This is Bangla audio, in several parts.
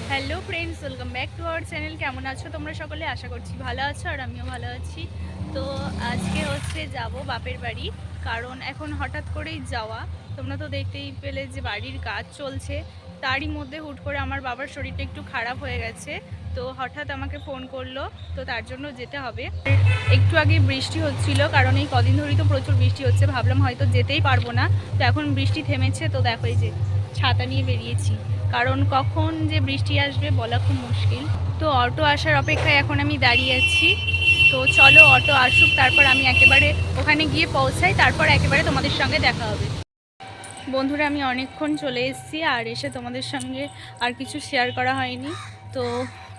Hello friends, welcome back to our channel. কেমন আছো তোমরা সকলে? আশা করছি ভালো আছো, আর আমিও ভালো আছি। তো আজকে যাব বাপের বাড়ি, কারণ এখন হঠাৎ করেই যাওয়া। তোমরা তো দেখতেই পেলে যে বাড়ির কাজ চলছে, তারই মধ্যে হুট করে আমার বাবার শরীরটা একটু খারাপ হয়ে গেছে। তো হঠাৎ আমাকে ফোন করলো, তো তার জন্য যেতে হবে। একটু আগে বৃষ্টি হচ্ছিল, কারণ এই কদিন ধরেই তো প্রচুর বৃষ্টি হচ্ছে, ভাবলাম হয়তো যেতেই পারবো না। তো এখন বৃষ্টি থেমেছে, তো দেখো এই যে ছাতা নিয়ে বেরিয়েছি, কারণ কখন যে বৃষ্টি আসবে বলা খুব মুশকিল। তো অটো আসার অপেক্ষায় এখন আমি দাঁড়িয়ে আছি। তো চলো অটো আসুক, তারপর আমি একেবারে ওখানে গিয়ে পৌঁছাই, তারপর একেবারে তোমাদের সঙ্গে দেখা হবে। বন্ধুরা, আমি অনেকক্ষণ চলে এসেছি, আর এসে তোমাদের সঙ্গে আর কিছু শেয়ার করা হয়নি। তো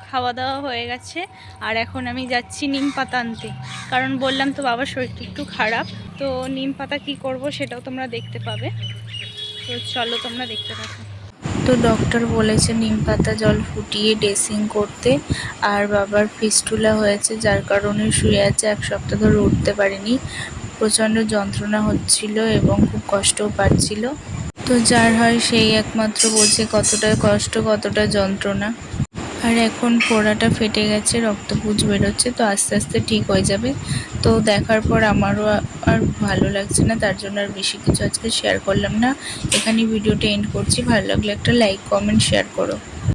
খাওয়া দাওয়া হয়ে গেছে, আর এখন আমি যাচ্ছি নিম পাতা আনতে, কারণ বললাম তো বাবার শরীরটা একটু খারাপ। তো নিম পাতা কী করবো সেটাও তোমরা দেখতে পাবে। তো চলো তোমরা দেখতে থাকো। তো ডক্টর বলেছে নিম পাতা জল ফুটিয়ে ড্রেসিং করতে। আর বাবার ফিস্টুলা হয়েছে, যার কারণে শুয়ে আছে, 1 সপ্তাহ ধরে উঠতে পারেনি। প্রচণ্ড যন্ত্রণা হচ্ছিল এবং খুব কষ্টও পাচ্ছিল। তো যার হয় সেই একমাত্র বোঝে কতটা কষ্ট, কতটা যন্ত্রণা। আর এখন ফোড়াটা ফেটে গেছে, রক্তপুঁজ বেরোচ্ছে, তো আস্তে আস্তে ঠিক হয়ে যাবে। তো দেখার পর আমারও আর ভালো লাগছে না, তার জন্য আর বেশি কিছু আজকে শেয়ার করলাম না। এখানে ভিডিওটা এন্ড করছি। ভালো লাগলে একটা লাইক, কমেন্ট, শেয়ার করো।